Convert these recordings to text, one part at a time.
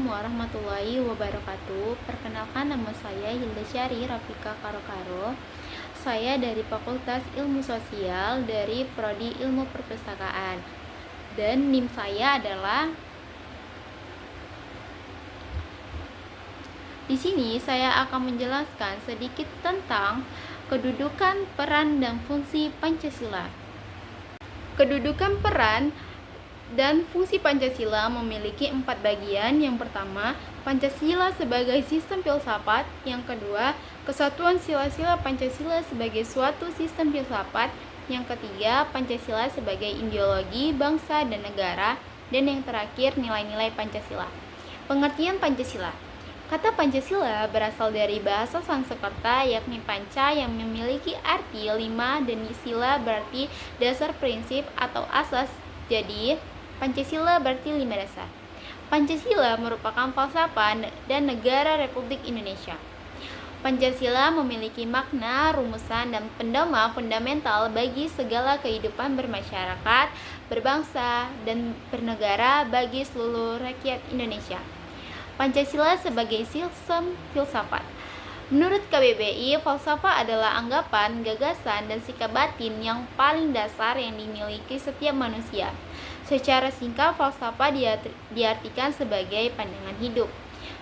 Assalamualaikum warahmatullahi wabarakatuh. Perkenalkan, nama saya Hilda Syari Rafika Karo-Karo. Saya dari Fakultas Ilmu Sosial dari Prodi Ilmu Perpustakaan. Dan NIM saya adalah di sini saya akan menjelaskan sedikit tentang kedudukan, peran, dan fungsi Pancasila. Kedudukan, peran, dan fungsi Pancasila memiliki 4 bagian. Yang pertama, Pancasila sebagai sistem filsafat. Yang kedua, kesatuan sila-sila Pancasila sebagai suatu sistem filsafat. Yang ketiga, Pancasila sebagai ideologi bangsa dan negara. Dan yang terakhir, nilai-nilai Pancasila. Pengertian Pancasila. Kata Pancasila berasal dari bahasa Sanskerta, yakni panca, yang memiliki arti 5, dan sila berarti dasar, prinsip, atau asas. Jadi, Pancasila berarti 5 dasar. Pancasila merupakan falsafah dan negara Republik Indonesia. Pancasila memiliki makna, rumusan, dan pedoman fundamental bagi segala kehidupan bermasyarakat, berbangsa, dan bernegara bagi seluruh rakyat Indonesia. Pancasila sebagai sistem filsafat. Menurut KBBI, falsafah adalah anggapan, gagasan, dan sikap batin yang paling dasar yang dimiliki setiap manusia. Secara singkat, falsafah diartikan sebagai pandangan hidup.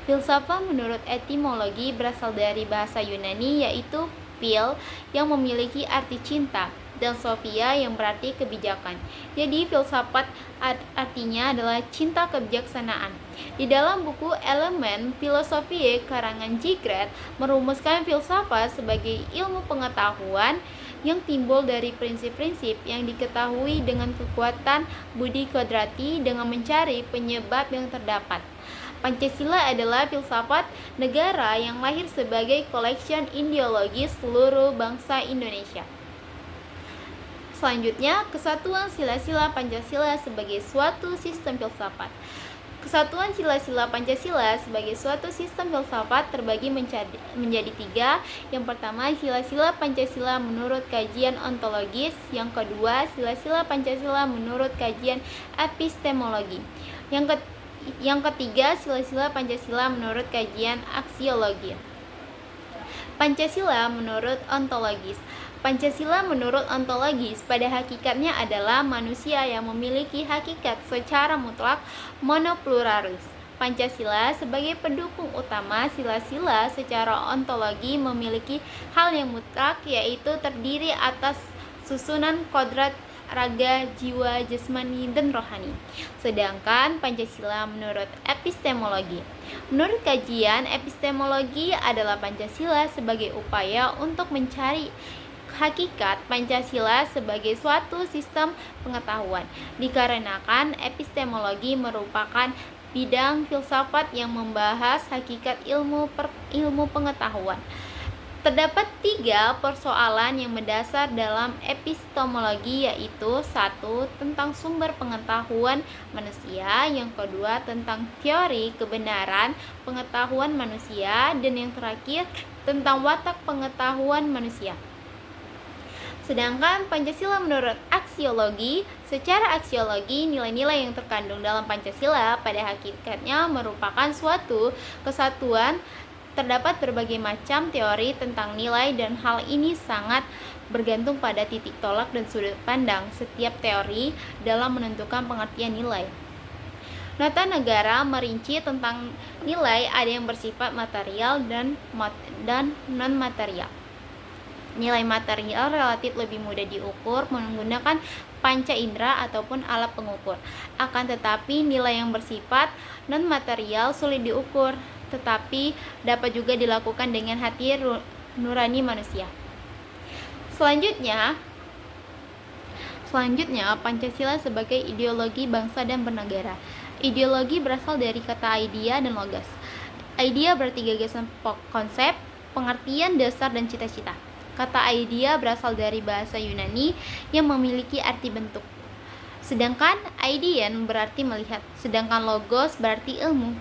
Filsafat menurut etimologi berasal dari bahasa Yunani, yaitu phil yang memiliki arti cinta, dan sophia yang berarti kebijakan. Jadi filsafat artinya adalah cinta kebijaksanaan. Di dalam buku Elemen Filosofi karangan Jigret merumuskan filsafat sebagai ilmu pengetahuan yang timbul dari prinsip-prinsip yang diketahui dengan kekuatan budi kodrati dengan mencari penyebab yang terdapat. Pancasila adalah filsafat negara yang lahir sebagai collection ideologis seluruh bangsa Indonesia. Selanjutnya, kesatuan sila-sila Pancasila sebagai suatu sistem filsafat. Kesatuan sila-sila Pancasila sebagai suatu sistem filsafat terbagi menjadi 3. Yang pertama, sila-sila Pancasila menurut kajian ontologis. Yang kedua, sila-sila Pancasila menurut kajian epistemologi. Yang ketiga, sila-sila Pancasila menurut kajian aksiologi. Pancasila menurut ontologis. Pancasila menurut ontologis pada hakikatnya adalah manusia yang memiliki hakikat secara mutlak monopluralis. Pancasila sebagai pendukung utama sila-sila secara ontologi memiliki hal yang mutlak, yaitu terdiri atas susunan kodrat raga, jiwa, jasmani, dan rohani. Sedangkan Pancasila menurut epistemologi. Menurut kajian epistemologi adalah Pancasila sebagai upaya untuk mencari hakikat Pancasila sebagai suatu sistem pengetahuan, dikarenakan epistemologi merupakan bidang filsafat yang membahas hakikat ilmu pengetahuan. Terdapat 3 persoalan yang mendasar dalam epistemologi, yaitu 1. Tentang sumber pengetahuan manusia. Yang kedua, tentang teori kebenaran pengetahuan manusia. Dan yang terakhir, tentang watak pengetahuan manusia. Sedangkan Pancasila menurut aksiologi, secara aksiologi nilai-nilai yang terkandung dalam Pancasila pada hakikatnya merupakan suatu kesatuan. Terdapat berbagai macam teori tentang nilai dan hal ini sangat bergantung pada titik tolak dan sudut pandang setiap teori dalam menentukan pengertian nilai. Nota negara merinci tentang nilai ada yang bersifat material dan non-material. Nilai material relatif lebih mudah diukur menggunakan panca indera ataupun alat pengukur. Akan tetapi nilai yang bersifat non-material sulit diukur, tetapi dapat juga dilakukan dengan hati nurani manusia. Selanjutnya Pancasila sebagai ideologi bangsa dan bernegara. Ideologi berasal dari kata idea dan logos. Idea berarti gagasan, konsep, pengertian dasar, dan cita-cita. Kata idea berasal dari bahasa Yunani yang memiliki arti bentuk. Sedangkan idean berarti melihat, sedangkan logos berarti ilmu.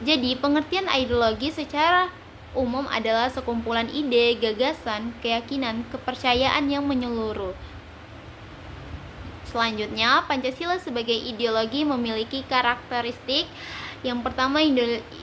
Jadi, pengertian ideologi secara umum adalah sekumpulan ide, gagasan, keyakinan, kepercayaan yang menyeluruh. Selanjutnya, Pancasila sebagai ideologi memiliki karakteristik Yang pertama,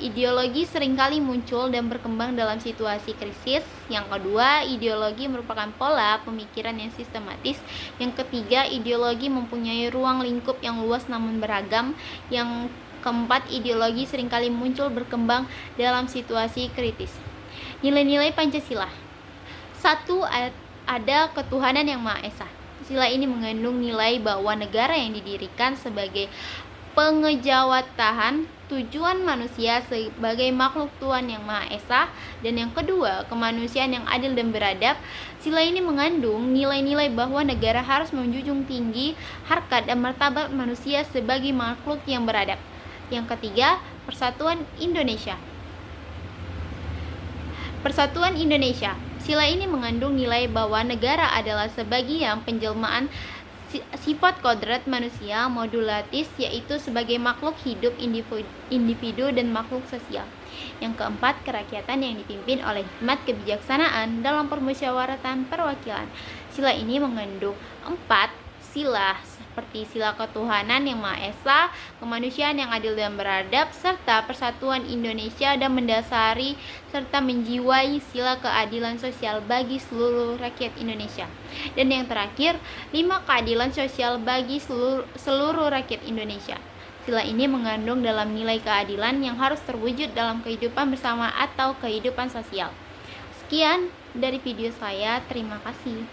ideologi seringkali muncul dan berkembang dalam situasi krisis. Yang kedua, ideologi merupakan pola pemikiran yang sistematis. Yang ketiga, ideologi mempunyai ruang lingkup yang luas namun beragam. Yang keempat, ideologi seringkali muncul berkembang dalam situasi kritis. Nilai-nilai Pancasila. 1. Ada ketuhanan yang Maha Esa. Sila ini mengandung nilai bahwa negara yang didirikan sebagai pengejawatahan tujuan manusia sebagai makhluk Tuhan yang Maha Esa, dan yang kedua, kemanusiaan yang adil dan beradab. Sila ini mengandung nilai-nilai bahwa negara harus menjunjung tinggi harkat dan martabat manusia sebagai makhluk yang beradab. Yang ketiga, Persatuan Indonesia. Persatuan Indonesia. Sila ini mengandung nilai bahwa negara adalah sebagian penjelmaan sifat kodrat manusia modulatis, yaitu sebagai makhluk hidup individu dan makhluk sosial. Yang keempat, kerakyatan yang dipimpin oleh hikmat kebijaksanaan dalam permusyawaratan perwakilan. Sila ini mengandung 4 sila seperti sila ketuhanan yang Maha Esa, kemanusiaan yang adil dan beradab, serta persatuan Indonesia, dan mendasari serta menjiwai sila keadilan sosial bagi seluruh rakyat Indonesia. Dan yang terakhir, 5 keadilan sosial bagi seluruh rakyat Indonesia. Sila ini mengandung dalam nilai keadilan yang harus terwujud dalam kehidupan bersama atau kehidupan sosial. Sekian dari video saya, terima kasih.